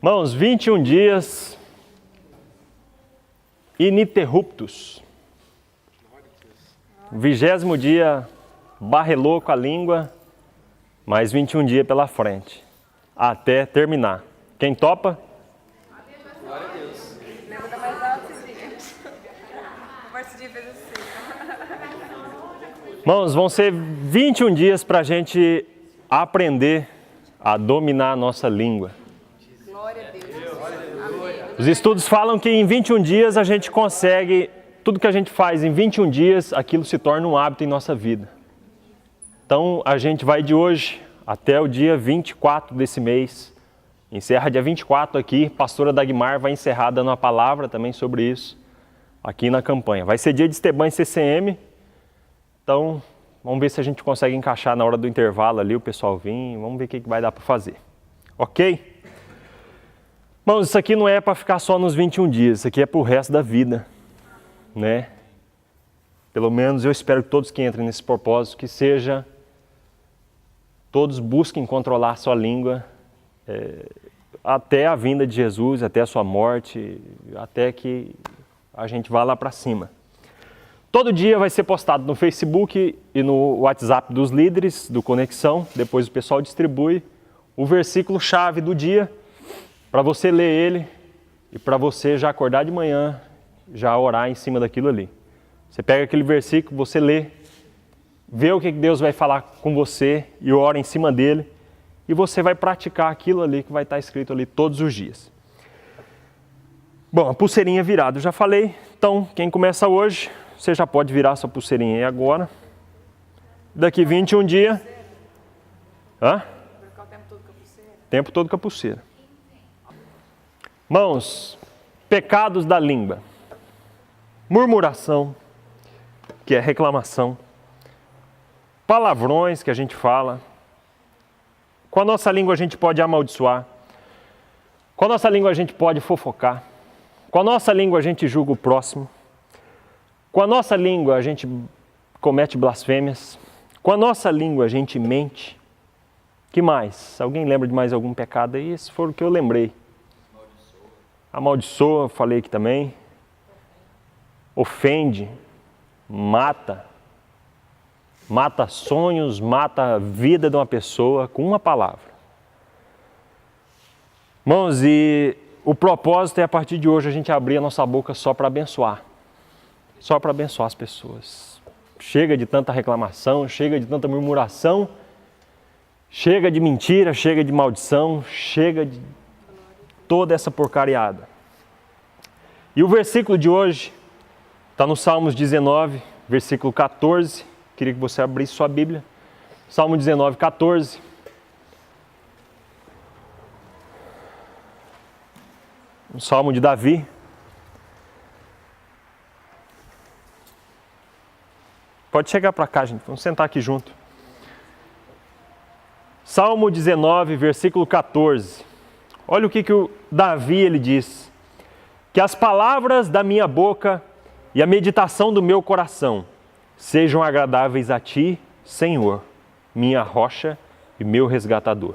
Irmãos, 21 dias ininterruptos. 20º dia, barrelou com a língua, mais 21 dias pela frente, até terminar. Quem topa? Glória a Deus. Lembra mais alto esse dia. Esse dia fez assim. Irmãos, vão ser 21 dias para a gente aprender a dominar a nossa língua. Glória a Deus. Amém. Os estudos falam que em 21 dias a gente consegue, tudo que a gente faz em 21 dias, aquilo se torna um hábito em nossa vida. Então a gente vai de hoje até o dia 24 desse mês, encerra dia 24 aqui, pastora Dagmar vai encerrar dando uma palavra também sobre isso, aqui na campanha. Vai ser dia de Esteban e CCM, então vamos ver se a gente consegue encaixar na hora do intervalo ali, o pessoal vir, vamos ver o que vai dar para fazer. Ok? Irmãos, isso aqui não é para ficar só nos 21 dias, isso aqui é para o resto da vida, né? Pelo menos eu espero que todos que entrem nesse propósito, que seja, todos busquem controlar a sua língua até a vinda de Jesus, até a sua morte, até que a gente vá lá para cima. Todo dia vai ser postado no Facebook e no WhatsApp dos líderes do Conexão, depois o pessoal distribui o versículo-chave do dia, para você ler ele e para você já acordar de manhã, já orar em cima daquilo ali. Você pega aquele versículo, você lê, vê o que Deus vai falar com você e ora em cima dele e você vai praticar aquilo ali que vai estar escrito ali todos os dias. Bom, a pulseirinha virada, eu já falei, então quem começa hoje, você já pode virar sua pulseirinha aí agora. Daqui 21 dias... Hã? Ficar o tempo todo com a pulseira. Tempo todo com a pulseira. Irmãos, pecados da língua. Murmuração, que é reclamação. Palavrões que a gente fala. Com a nossa língua a gente pode amaldiçoar. Com a nossa língua a gente pode fofocar. Com a nossa língua a gente julga o próximo. Com a nossa língua a gente comete blasfêmias. Com a nossa língua a gente mente. Que mais? Alguém lembra de mais algum pecado aí? Esse foi o que eu lembrei. Amaldiçoa, falei aqui também. Ofende, mata. Mata sonhos, mata a vida de uma pessoa com uma palavra. Irmãos, e o propósito é a partir de hoje a gente abrir a nossa boca só para abençoar. Só para abençoar as pessoas. Chega de tanta reclamação, chega de tanta murmuração, chega de mentira, chega de maldição, chega de toda essa porcariada. E o versículo de hoje está no Salmos 19, versículo 14. Queria que você abrisse sua Bíblia. Salmo 19, 14. Um salmo de Davi. Pode chegar para cá, gente. Vamos sentar aqui junto. Salmo 19, versículo 14. Olha o que o Davi ele diz. Que as palavras da minha boca e a meditação do meu coração sejam agradáveis a ti, Senhor, minha rocha e meu resgatador.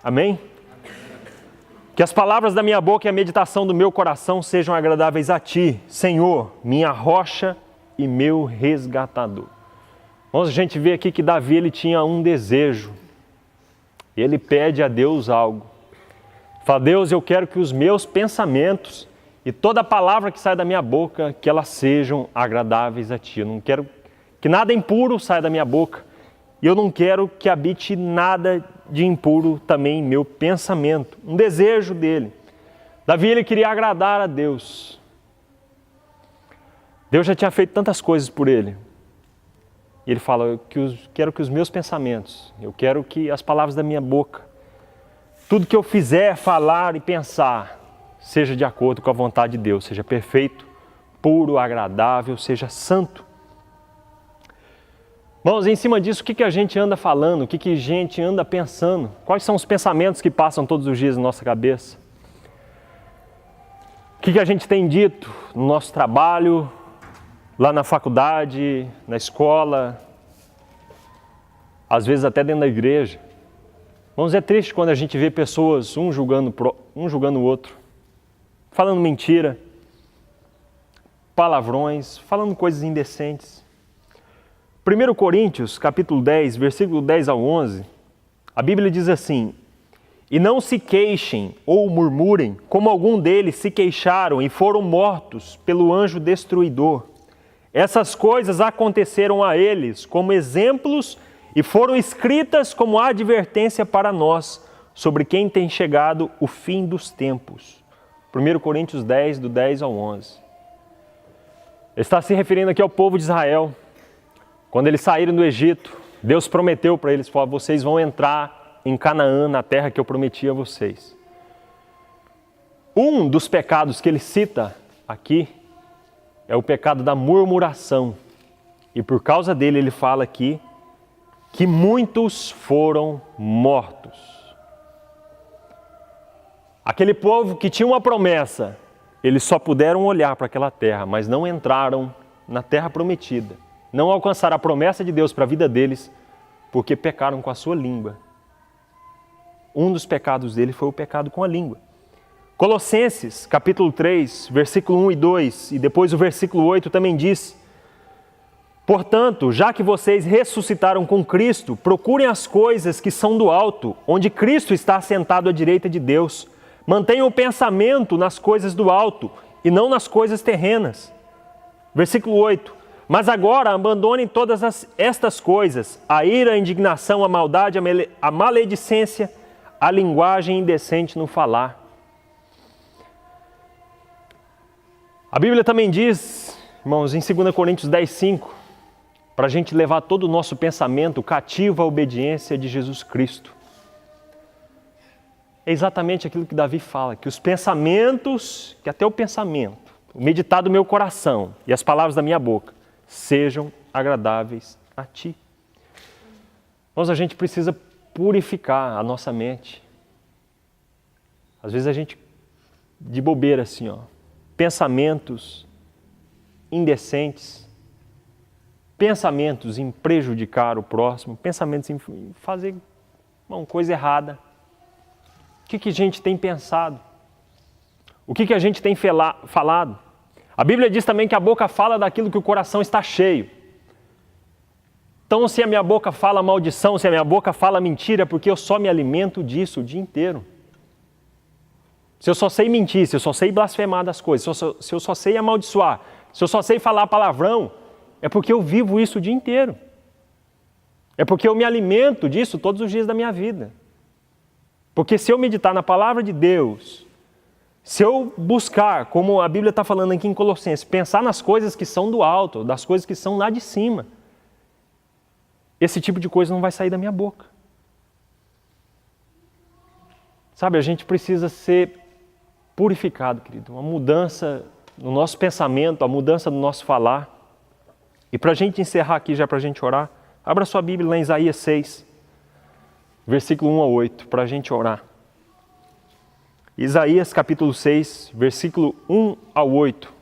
Amém? Que as palavras da minha boca e a meditação do meu coração sejam agradáveis a ti, Senhor, minha rocha e meu resgatador. Vamos a gente vê aqui que Davi ele tinha um desejo. Ele pede a Deus algo. Fala, Deus, eu quero que os meus pensamentos e toda palavra que sai da minha boca, que elas sejam agradáveis a ti. Eu não quero que nada impuro saia da minha boca. E eu não quero que habite nada de impuro também em meu pensamento. Um desejo dele. Davi, ele queria agradar a Deus. Deus já tinha feito tantas coisas por ele. E ele fala, eu quero que os meus pensamentos, eu quero que as palavras da minha boca, tudo que eu fizer, falar e pensar, seja de acordo com a vontade de Deus, seja perfeito, puro, agradável, seja santo. Irmãos, em cima disso, o que a gente anda falando, o que a gente anda pensando? Quais são os pensamentos que passam todos os dias na nossa cabeça? O que a gente tem dito no nosso trabalho, lá na faculdade, na escola, às vezes até dentro da igreja? Irmãos, é triste quando a gente vê pessoas, um julgando o outro, falando mentira, palavrões, falando coisas indecentes. 1 Coríntios, capítulo 10, versículo 10 ao 11, a Bíblia diz assim: E não se queixem ou murmurem, como algum deles se queixaram e foram mortos pelo anjo destruidor. Essas coisas aconteceram a eles como exemplos e foram escritas como advertência para nós, sobre quem tem chegado o fim dos tempos. 1 Coríntios 10, do 10 ao 11. Ele está se referindo aqui ao povo de Israel. Quando eles saíram do Egito, Deus prometeu para eles, falou: vocês vão entrar em Canaã, na terra que eu prometi a vocês. Um dos pecados que ele cita aqui é o pecado da murmuração. E por causa dele ele fala aqui que muitos foram mortos. Aquele povo que tinha uma promessa, eles só puderam olhar para aquela terra, mas não entraram na terra prometida. Não alcançaram a promessa de Deus para a vida deles, porque pecaram com a sua língua. Um dos pecados dele foi o pecado com a língua. Colossenses, capítulo 3, versículo 1 e 2, e depois o versículo 8 também diz: Portanto, já que vocês ressuscitaram com Cristo, procurem as coisas que são do alto, onde Cristo está assentado à direita de Deus. Mantenham o pensamento nas coisas do alto e não nas coisas terrenas. Versículo 8. Mas agora abandonem todas estas coisas: a ira, a indignação, a maldade, a maledicência, a linguagem indecente no falar. A Bíblia também diz, irmãos, em 2 Coríntios 10, 5, para a gente levar todo o nosso pensamento cativo à obediência de Jesus Cristo. É exatamente aquilo que Davi fala, que os pensamentos, que até o pensamento, o meditar do meu coração e as palavras da minha boca, sejam agradáveis a Ti. Mas a gente precisa purificar a nossa mente. Às vezes a gente, de bobeira assim, pensamentos indecentes, pensamentos em prejudicar o próximo, pensamentos em fazer uma coisa errada. O que a gente tem pensado? O que a gente tem falado? A Bíblia diz também que a boca fala daquilo que o coração está cheio. Então, se a minha boca fala maldição, se a minha boca fala mentira, é porque eu só me alimento disso o dia inteiro. Se eu só sei mentir, se eu só sei blasfemar das coisas, se eu só sei amaldiçoar, se eu só sei falar palavrão, é porque eu vivo isso o dia inteiro. É porque eu me alimento disso todos os dias da minha vida. Porque se eu meditar na palavra de Deus, se eu buscar, como a Bíblia está falando aqui em Colossenses, pensar nas coisas que são do alto, das coisas que são lá de cima, esse tipo de coisa não vai sair da minha boca. Sabe, a gente precisa ser purificado, querido. Uma mudança no nosso pensamento, a mudança no nosso falar. E para a gente encerrar aqui, já para a gente orar, abra sua Bíblia lá em Isaías 6, versículo 1 a 8, para a gente orar. Isaías capítulo 6, versículo 1 ao 8.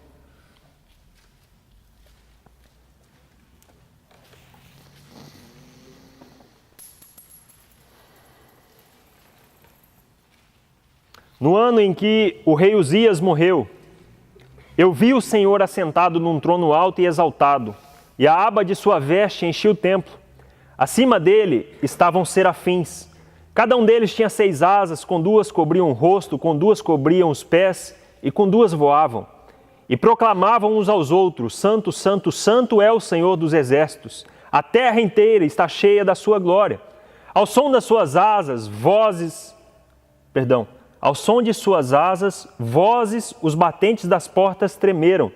No ano em que o rei Uzias morreu, eu vi o Senhor assentado num trono alto e exaltado, e a aba de sua veste enchia o templo. Acima dele estavam serafins. Cada um deles tinha 6 asas, com 2 cobriam o rosto, com 2 cobriam os pés, e com 2 voavam. E proclamavam uns aos outros: Santo, Santo, Santo é o Senhor dos exércitos. A terra inteira está cheia da sua glória. Ao som de suas asas, vozes, os batentes das portas tremeram,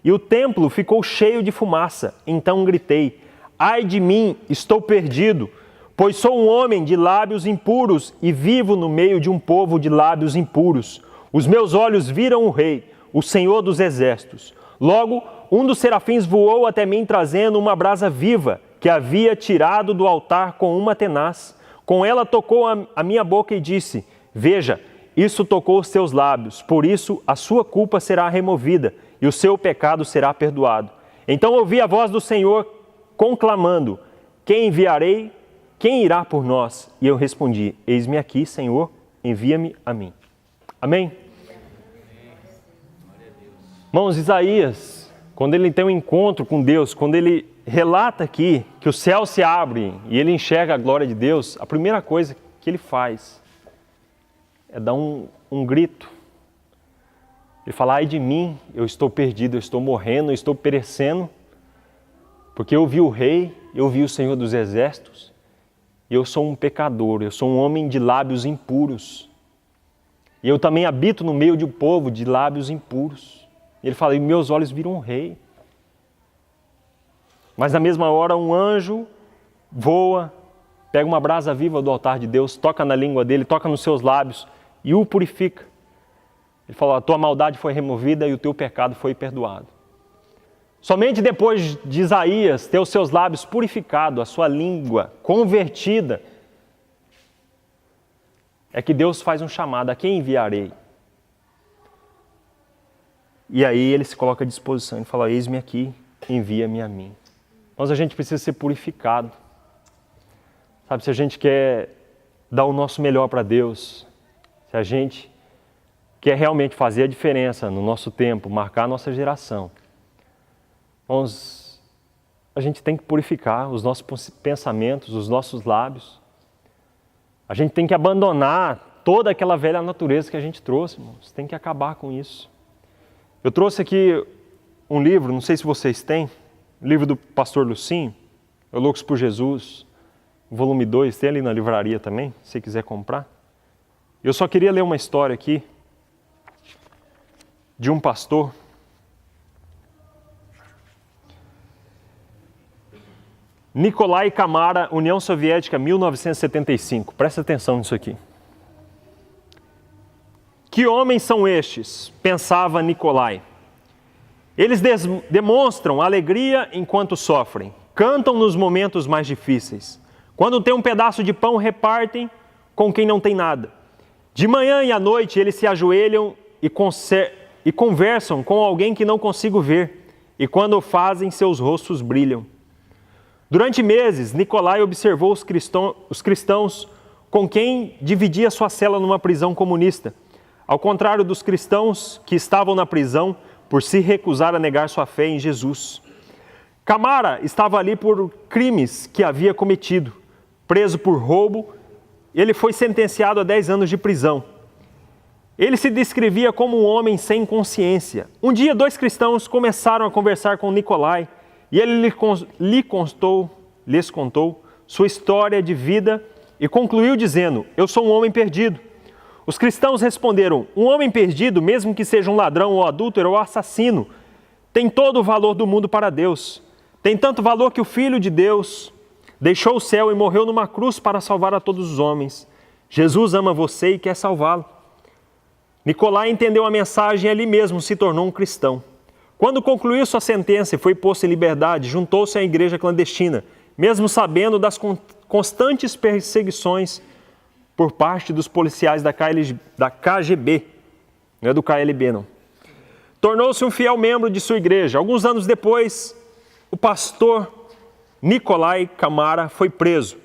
e o templo ficou cheio de fumaça. Então gritei: ai de mim, estou perdido, pois sou um homem de lábios impuros e vivo no meio de um povo de lábios impuros. Os meus olhos viram o Rei, o Senhor dos exércitos. Logo, um dos serafins voou até mim trazendo uma brasa viva que havia tirado do altar com uma tenaz. Com ela tocou a minha boca e disse: veja, isso tocou os teus lábios, por isso a sua culpa será removida e o seu pecado será perdoado. Então ouvi a voz do Senhor conclamando: quem enviarei quem irá por nós? E eu respondi, eis-me aqui, Senhor, envia-me a mim. Amém? Irmãos, Isaías, quando ele tem um encontro com Deus, quando ele relata aqui que o céu se abre e ele enxerga a glória de Deus, a primeira coisa que ele faz é dar um grito. Ele fala, ai de mim, eu estou perdido, eu estou morrendo, eu estou perecendo, porque eu vi o Rei, eu vi o Senhor dos Exércitos, e eu sou um pecador, eu sou um homem de lábios impuros. E eu também habito no meio de um povo de lábios impuros. E ele fala, e meus olhos viram um Rei. Mas na mesma hora um anjo voa, pega uma brasa viva do altar de Deus, toca na língua dele, toca nos seus lábios e o purifica. Ele falou, a tua maldade foi removida e o teu pecado foi perdoado. Somente depois de Isaías ter os seus lábios purificados, a sua língua convertida, é que Deus faz um chamado, a quem enviarei? E aí ele se coloca à disposição, ele fala, eis-me aqui, envia-me a mim. Mas a gente precisa ser purificado. Sabe, se a gente quer dar o nosso melhor para Deus, se a gente quer realmente fazer a diferença no nosso tempo, marcar a nossa geração, a gente tem que purificar os nossos pensamentos, os nossos lábios. A gente tem que abandonar toda aquela velha natureza que a gente trouxe, irmãos. Tem que acabar com isso. Eu trouxe aqui um livro, não sei se vocês têm, livro do pastor Lucinho, Loucos por Jesus, volume 2, tem ali na livraria também, se você quiser comprar. Eu só queria ler uma história aqui de um pastor. Nikolai Kamara, União Soviética, 1975. Presta atenção nisso aqui. Que homens são estes? Pensava Nikolai. Eles demonstram alegria enquanto sofrem, cantam nos momentos mais difíceis. Quando tem um pedaço de pão, repartem com quem não tem nada. De manhã e à noite eles se ajoelham e conversam com alguém que não consigo ver, e quando o fazem, seus rostos brilham. Durante meses, Nikolai observou os cristãos com quem dividia sua cela numa prisão comunista. Ao contrário dos cristãos que estavam na prisão por se recusar a negar sua fé em Jesus. Kamara estava ali por crimes que havia cometido. Preso por roubo, ele foi sentenciado a 10 anos de prisão. Ele se descrevia como um homem sem consciência. Um dia, 2 cristãos começaram a conversar com Nikolai e ele lhes contou sua história de vida e concluiu dizendo, eu sou um homem perdido. Os cristãos responderam, um homem perdido, mesmo que seja um ladrão ou adúltero ou assassino, tem todo o valor do mundo para Deus. Tem tanto valor que o Filho de Deus deixou o céu e morreu numa cruz para salvar a todos os homens. Jesus ama você e quer salvá-lo. Nikolai entendeu a mensagem e ali mesmo se tornou um cristão. Quando concluiu sua sentença e foi posto em liberdade, juntou-se à igreja clandestina, mesmo sabendo das constantes perseguições por parte dos policiais da KGB, não é do KLB não. Tornou-se um fiel membro de sua igreja. Alguns anos depois, o pastor Nikolai Kamara foi preso.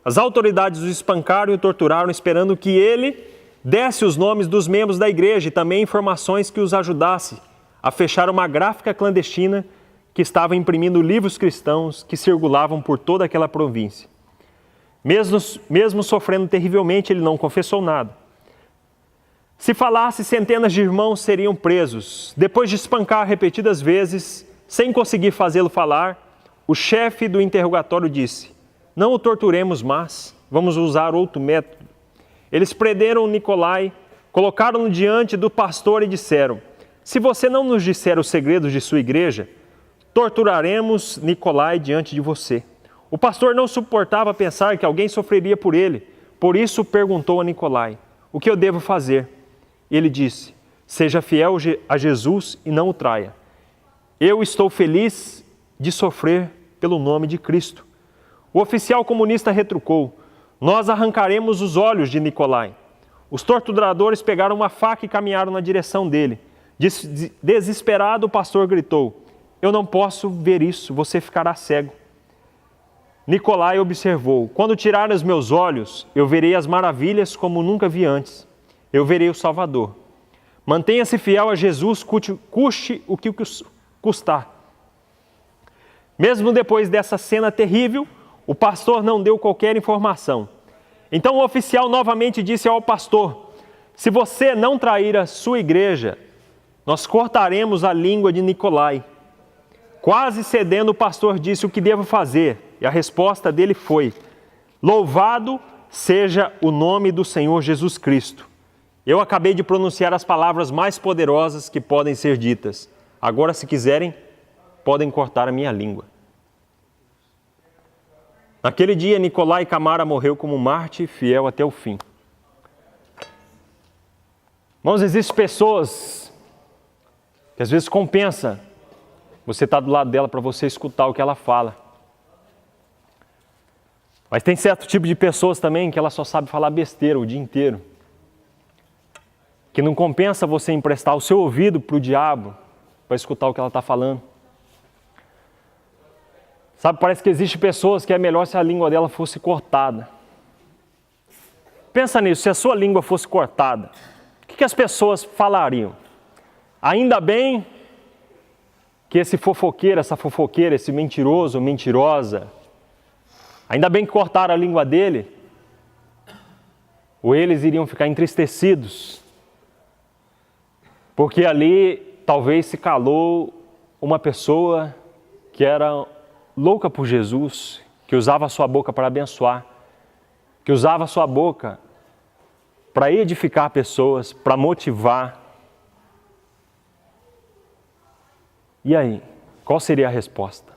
As autoridades o espancaram e o torturaram, esperando que ele desse os nomes dos membros da igreja e também informações que os ajudasse a fechar uma gráfica clandestina que estava imprimindo livros cristãos que circulavam por toda aquela província. Mesmo sofrendo terrivelmente, ele não confessou nada. Se falasse, centenas de irmãos seriam presos. Depois de espancar repetidas vezes, sem conseguir fazê-lo falar, o chefe do interrogatório disse, não o torturemos mais, vamos usar outro método. Eles prenderam Nikolai, colocaram-no diante do pastor e disseram, se você não nos disser os segredos de sua igreja, torturaremos Nikolai diante de você. O pastor não suportava pensar que alguém sofreria por ele, por isso perguntou a Nikolai, o que eu devo fazer? Ele disse, seja fiel a Jesus e não o traia. Eu estou feliz de sofrer pelo nome de Cristo. O oficial comunista retrucou, nós arrancaremos os olhos de Nikolai. Os torturadores pegaram uma faca e caminharam na direção dele. Desesperado, o pastor gritou, eu não posso ver isso, você ficará cego. Nicolai observou: quando tirar os meus olhos, eu verei as maravilhas como nunca vi antes. Eu verei o Salvador. Mantenha-se fiel a Jesus, custe o que custar. Mesmo depois dessa cena terrível, o pastor não deu qualquer informação. Então o oficial novamente disse ao pastor: se você não trair a sua igreja, nós cortaremos a língua de Nicolai. Quase cedendo, o pastor disse: o que devo fazer? E a resposta dele foi: louvado seja o nome do Senhor Jesus Cristo. Eu acabei de pronunciar as palavras mais poderosas que podem ser ditas. Agora, se quiserem, podem cortar a minha língua. Naquele dia, Nicolai Camara morreu como mártir fiel até o fim. Irmãos, existem pessoas que às vezes compensa você estar do lado dela para você escutar o que ela fala. Mas tem certo tipo de pessoas também que ela só sabe falar besteira o dia inteiro. Que não compensa você emprestar o seu ouvido para o diabo para escutar o que ela está falando. Sabe, parece que existem pessoas que é melhor se a língua dela fosse cortada. Pensa nisso, se a sua língua fosse cortada, o que as pessoas falariam? Ainda bem que esse fofoqueiro, essa fofoqueira, esse mentiroso, mentirosa, ainda bem que cortaram a língua dele, ou eles iriam ficar entristecidos, porque ali talvez se calou uma pessoa que era louca por Jesus, que usava a sua boca para abençoar, que usava a sua boca para edificar pessoas, para motivar. E aí, qual seria a resposta?